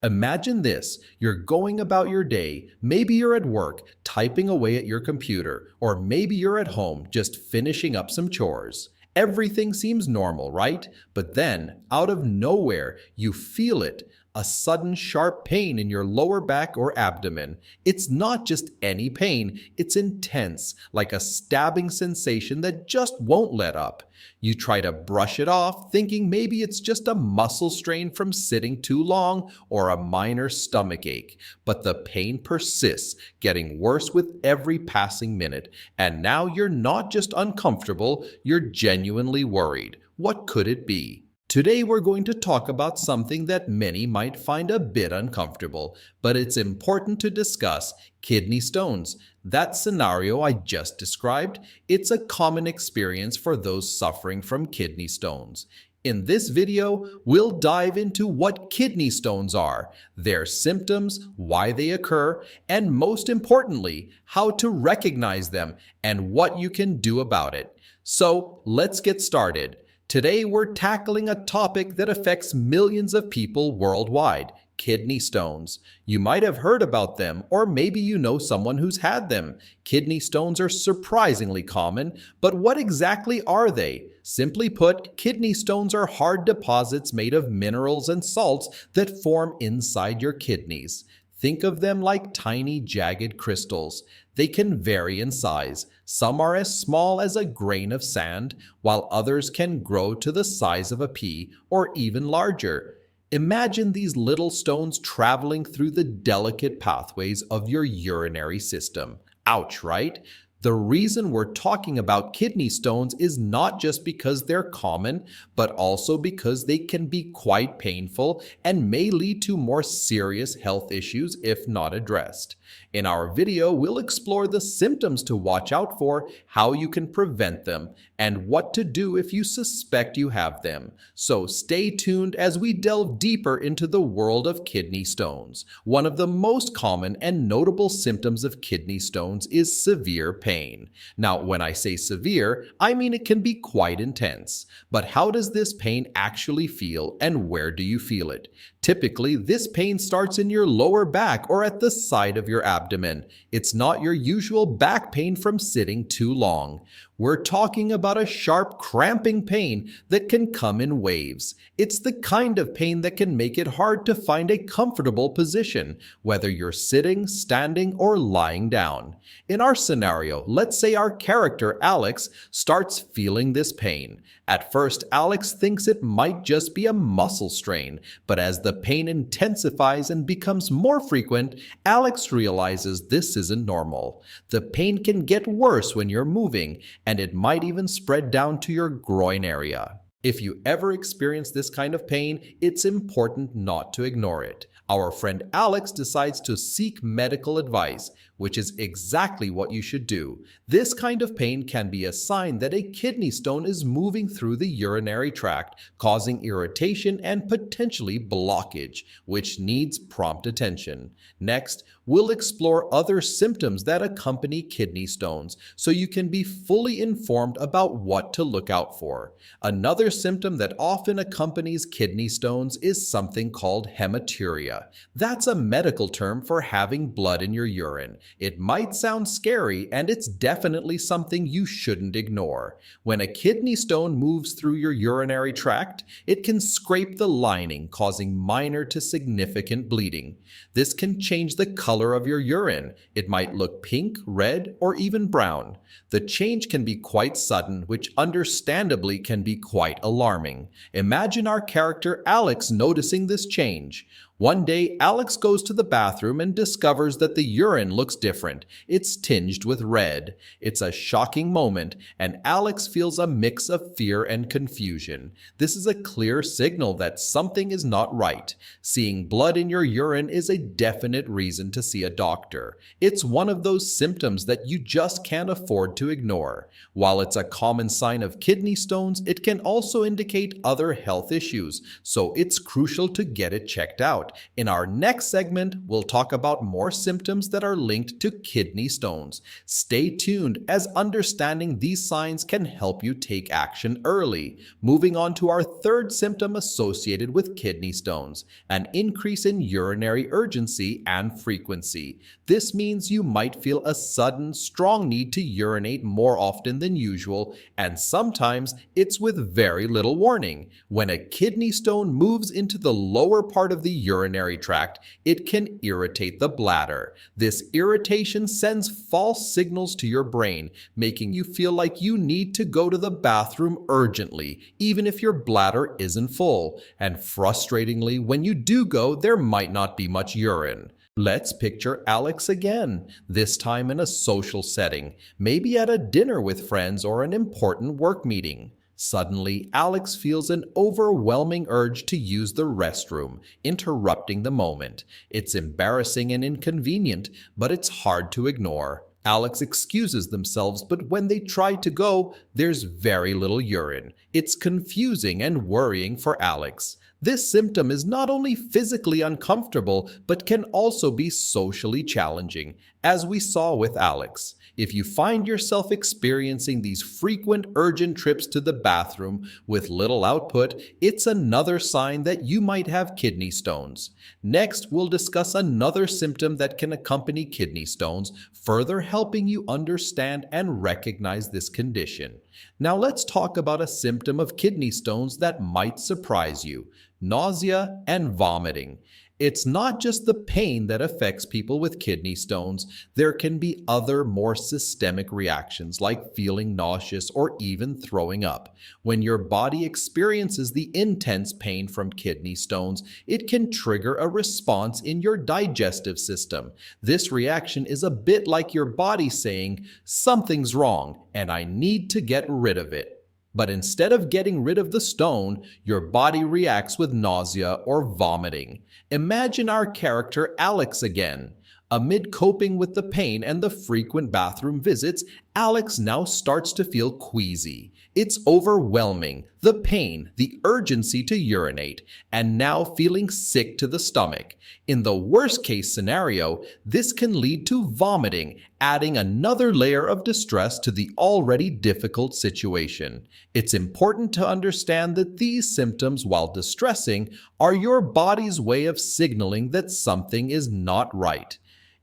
Imagine this, you're going about your day, maybe you're at work, typing away at your computer, or maybe you're at home just finishing up some chores. Everything seems normal, right? But then, out of nowhere, you feel it, a sudden sharp pain in your lower back or abdomen. It's not just any pain, it's intense, like a stabbing sensation that just won't let up. You try to brush it off, thinking maybe it's just a muscle strain from sitting too long or a minor stomach ache. But the pain persists, getting worse with every passing minute. And now you're not just uncomfortable, you're genuinely worried. What could it be? Today we're going to talk about something that many might find a bit uncomfortable, but it's important to discuss: kidney stones. That scenario I just described, it's a common experience for those suffering from kidney stones. In this video, we'll dive into what kidney stones are, their symptoms, why they occur, and most importantly, how to recognize them and what you can do about it. So let's get started. Today we're tackling a topic that affects millions of people worldwide: kidney stones. You might have heard about them, or maybe you know someone who's had them. Kidney stones are surprisingly common, but what exactly are they? Simply put, kidney stones are hard deposits made of minerals and salts that form inside your kidneys. Think of them like tiny, jagged crystals. They can vary in size. Some are as small as a grain of sand, while others can grow to the size of a pea or even larger. Imagine these little stones traveling through the delicate pathways of your urinary system. Ouch, right? The reason we're talking about kidney stones is not just because they're common, but also because they can be quite painful and may lead to more serious health issues if not addressed. In our video, we'll explore the symptoms to watch out for, how you can prevent them, and what to do if you suspect you have them. So stay tuned as we delve deeper into the world of kidney stones. One of the most common and notable symptoms of kidney stones is severe pain. Now, when I say severe, I mean it can be quite intense. But how does this pain actually feel, and where do you feel it? Typically, this pain starts in your lower back or at the side of your abdomen. It's not your usual back pain from sitting too long. We're talking about a sharp, cramping pain that can come in waves. It's the kind of pain that can make it hard to find a comfortable position, whether you're sitting, standing, or lying down. In our scenario, let's say our character, Alex, starts feeling this pain. At first, Alex thinks it might just be a muscle strain, but as the pain intensifies and becomes more frequent, Alex realizes this isn't normal. The pain can get worse when you're moving, and it might even spread down to your groin area. If you ever experience this kind of pain, it's important not to ignore it. Our friend Alex decides to seek medical advice, which is exactly what you should do. This kind of pain can be a sign that a kidney stone is moving through the urinary tract, causing irritation and potentially blockage, which needs prompt attention. Next, we'll explore other symptoms that accompany kidney stones, so you can be fully informed about what to look out for. Another symptom that often accompanies kidney stones is something called hematuria. That's a medical term for having blood in your urine. It might sound scary, and it's definitely something you shouldn't ignore. When a kidney stone moves through your urinary tract, it can scrape the lining, causing minor to significant bleeding. This can change the color of your urine. It might look pink, red, or even brown. The change can be quite sudden, which understandably can be quite alarming. Imagine our character Alex noticing this change. One day, Alex goes to the bathroom and discovers that the urine looks different. It's tinged with red. It's a shocking moment, and Alex feels a mix of fear and confusion. This is a clear signal that something is not right. Seeing blood in your urine is a definite reason to see a doctor. It's one of those symptoms that you just can't afford to ignore. While it's a common sign of kidney stones, it can also indicate other health issues, so it's crucial to get it checked out. out. In our next segment, we'll talk about more symptoms that are linked to kidney stones. Stay tuned, as understanding these signs can help you take action early. Moving on to our third symptom associated with kidney stones, an increase in urinary urgency and frequency. This means you might feel a sudden, strong need to urinate more often than usual, and sometimes it's with very little warning. When a kidney stone moves into the lower part of the urinary tract, it can irritate the bladder. This irritation sends false signals to your brain, making you feel like you need to go to the bathroom urgently, even if your bladder isn't full. And frustratingly, when you do go, there might not be much urine. Let's picture Alex again, this time in a social setting, maybe at a dinner with friends or an important work meeting. Suddenly, Alex feels an overwhelming urge to use the restroom, interrupting the moment. It's embarrassing and inconvenient, but it's hard to ignore. Alex excuses themselves, but when they try to go, there's very little urine. It's confusing and worrying for Alex. This symptom is not only physically uncomfortable, but can also be socially challenging, as we saw with Alex. If you find yourself experiencing these frequent urgent trips to the bathroom with little output, it's another sign that you might have kidney stones. Next, we'll discuss another symptom that can accompany kidney stones, further helping you understand and recognize this condition. Now let's talk about a symptom of kidney stones that might surprise you: nausea and vomiting. It's not just the pain that affects people with kidney stones. There can be other, more systemic reactions like feeling nauseous or even throwing up. When your body experiences the intense pain from kidney stones, it can trigger a response in your digestive system. This reaction is a bit like your body saying, "Something's wrong, and I need to get rid of it." But instead of getting rid of the stone, your body reacts with nausea or vomiting. Imagine our character Alex again. Amid coping with the pain and the frequent bathroom visits, Alex now starts to feel queasy. It's overwhelming, the pain, the urgency to urinate, and now feeling sick to the stomach. In the worst case scenario, this can lead to vomiting, adding another layer of distress to the already difficult situation. It's important to understand that these symptoms, while distressing, are your body's way of signaling that something is not right.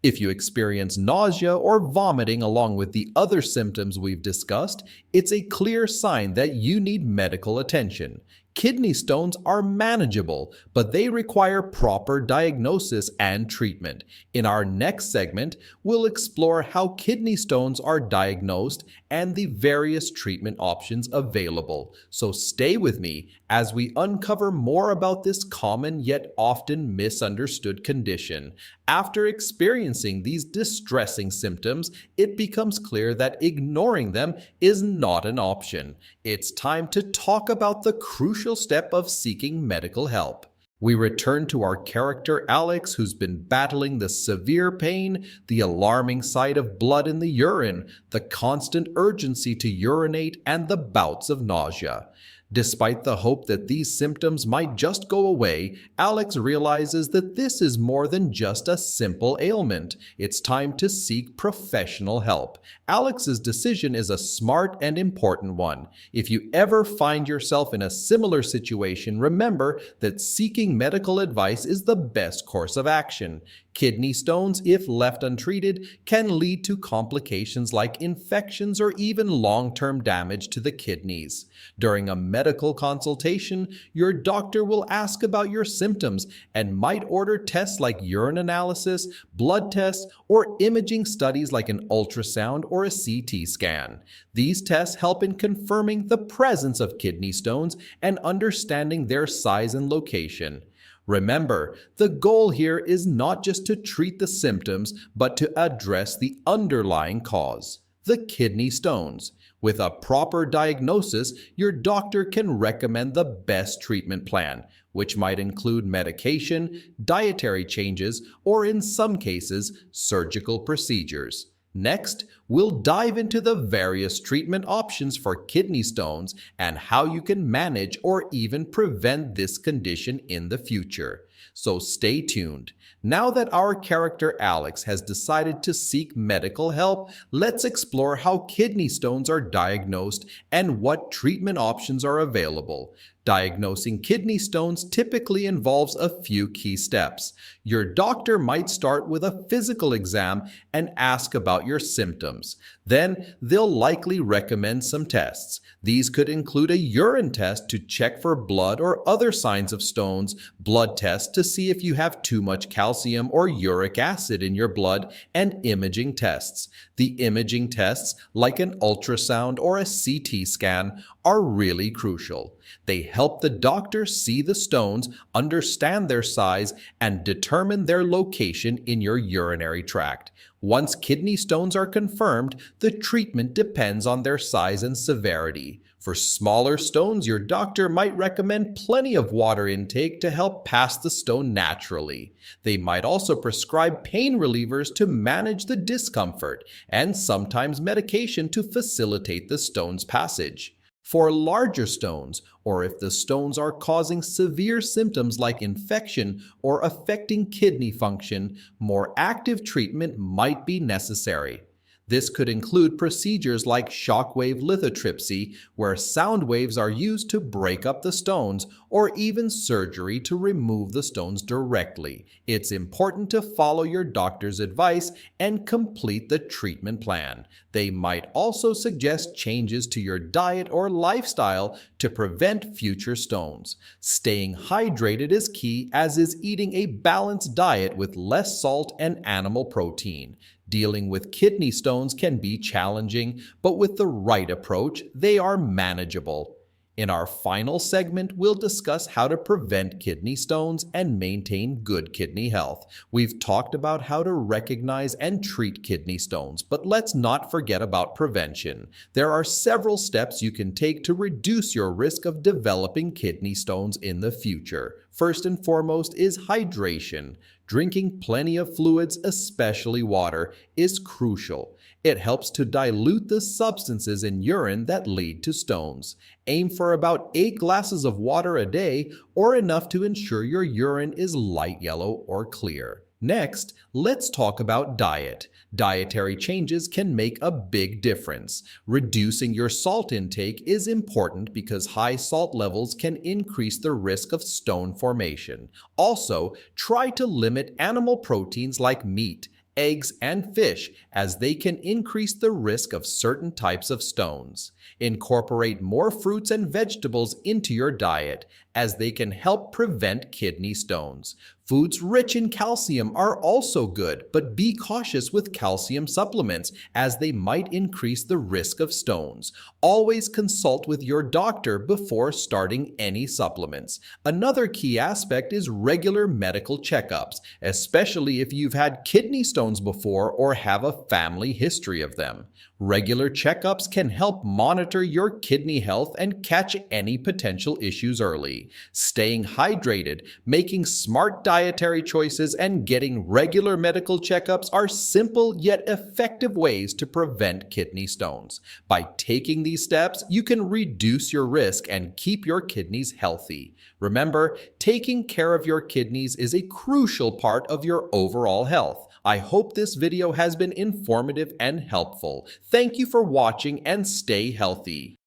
If you experience nausea or vomiting along with the other symptoms we've discussed, it's a clear sign that you need medical attention. Kidney stones are manageable, but they require proper diagnosis and treatment. In our next segment, we'll explore how kidney stones are diagnosed and the various treatment options available. So stay with me as we uncover more about this common yet often misunderstood condition. After experiencing these distressing symptoms, it becomes clear that ignoring them is not an option. It's time to talk about the crucial step of seeking medical help. We return to our character Alex, who's been battling the severe pain, the alarming sight of blood in the urine, the constant urgency to urinate, and the bouts of nausea. Despite the hope that these symptoms might just go away, Alex realizes that this is more than just a simple ailment. It's time to seek professional help. Alex's decision is a smart and important one. If you ever find yourself in a similar situation, remember that seeking medical advice is the best course of action. Kidney stones, if left untreated, can lead to complications like infections or even long-term damage to the kidneys. During a medical consultation, your doctor will ask about your symptoms and might order tests like urine analysis, blood tests, or imaging studies like an ultrasound or a CT scan. These tests help in confirming the presence of kidney stones and understanding their size and location. Remember, the goal here is not just to treat the symptoms, but to address the underlying cause, the kidney stones. With a proper diagnosis, your doctor can recommend the best treatment plan, which might include medication, dietary changes, or in some cases, surgical procedures. Next, we'll dive into the various treatment options for kidney stones and how you can manage or even prevent this condition in the future. So stay tuned. Now that our character Alex has decided to seek medical help, let's explore how kidney stones are diagnosed and what treatment options are available. Diagnosing kidney stones typically involves a few key steps. Your doctor might start with a physical exam and ask about your symptoms. Then, they'll likely recommend some tests. These could include a urine test to check for blood or other signs of stones, blood tests to see if you have too much calcium or uric acid in your blood, and imaging tests. The imaging tests, like an ultrasound or a CT scan, are really crucial. They help the doctor see the stones, understand their size, and determine their location in your urinary tract. Once kidney stones are confirmed, the treatment depends on their size and severity. For smaller stones, your doctor might recommend plenty of water intake to help pass the stone naturally. They might also prescribe pain relievers to manage the discomfort, and sometimes medication to facilitate the stone's passage. For larger stones, or if the stones are causing severe symptoms like infection or affecting kidney function, more active treatment might be necessary. This could include procedures like shockwave lithotripsy, where sound waves are used to break up the stones, or even surgery to remove the stones directly. It's important to follow your doctor's advice and complete the treatment plan. They might also suggest changes to your diet or lifestyle to prevent future stones. Staying hydrated is key, as is eating a balanced diet with less salt and animal protein. Dealing with kidney stones can be challenging, but with the right approach, they are manageable. In our final segment, we'll discuss how to prevent kidney stones and maintain good kidney health. We've talked about how to recognize and treat kidney stones, but let's not forget about prevention. There are several steps you can take to reduce your risk of developing kidney stones in the future. First and foremost is hydration. Drinking plenty of fluids, especially water, is crucial. It helps to dilute the substances in urine that lead to stones. Aim for about 8 glasses of water a day, or enough to ensure your urine is light yellow or clear. Next, let's talk about diet. Dietary changes can make a big difference. Reducing your salt intake is important because high salt levels can increase the risk of stone formation. Also, try to limit animal proteins like meat, eggs, and fish, as they can increase the risk of certain types of stones. Incorporate more fruits and vegetables into your diet, as they can help prevent kidney stones. Foods rich in calcium are also good, but be cautious with calcium supplements, as they might increase the risk of stones. Always consult with your doctor before starting any supplements. Another key aspect is regular medical checkups, especially if you've had kidney stones before or have a family history of them. Regular checkups can help monitor your kidney health and catch any potential issues early. Staying hydrated, making smart dietary choices, and getting regular medical checkups are simple yet effective ways to prevent kidney stones. By taking these steps, you can reduce your risk and keep your kidneys healthy. Remember, taking care of your kidneys is a crucial part of your overall health. I hope this video has been informative and helpful. Thank you for watching, and stay healthy.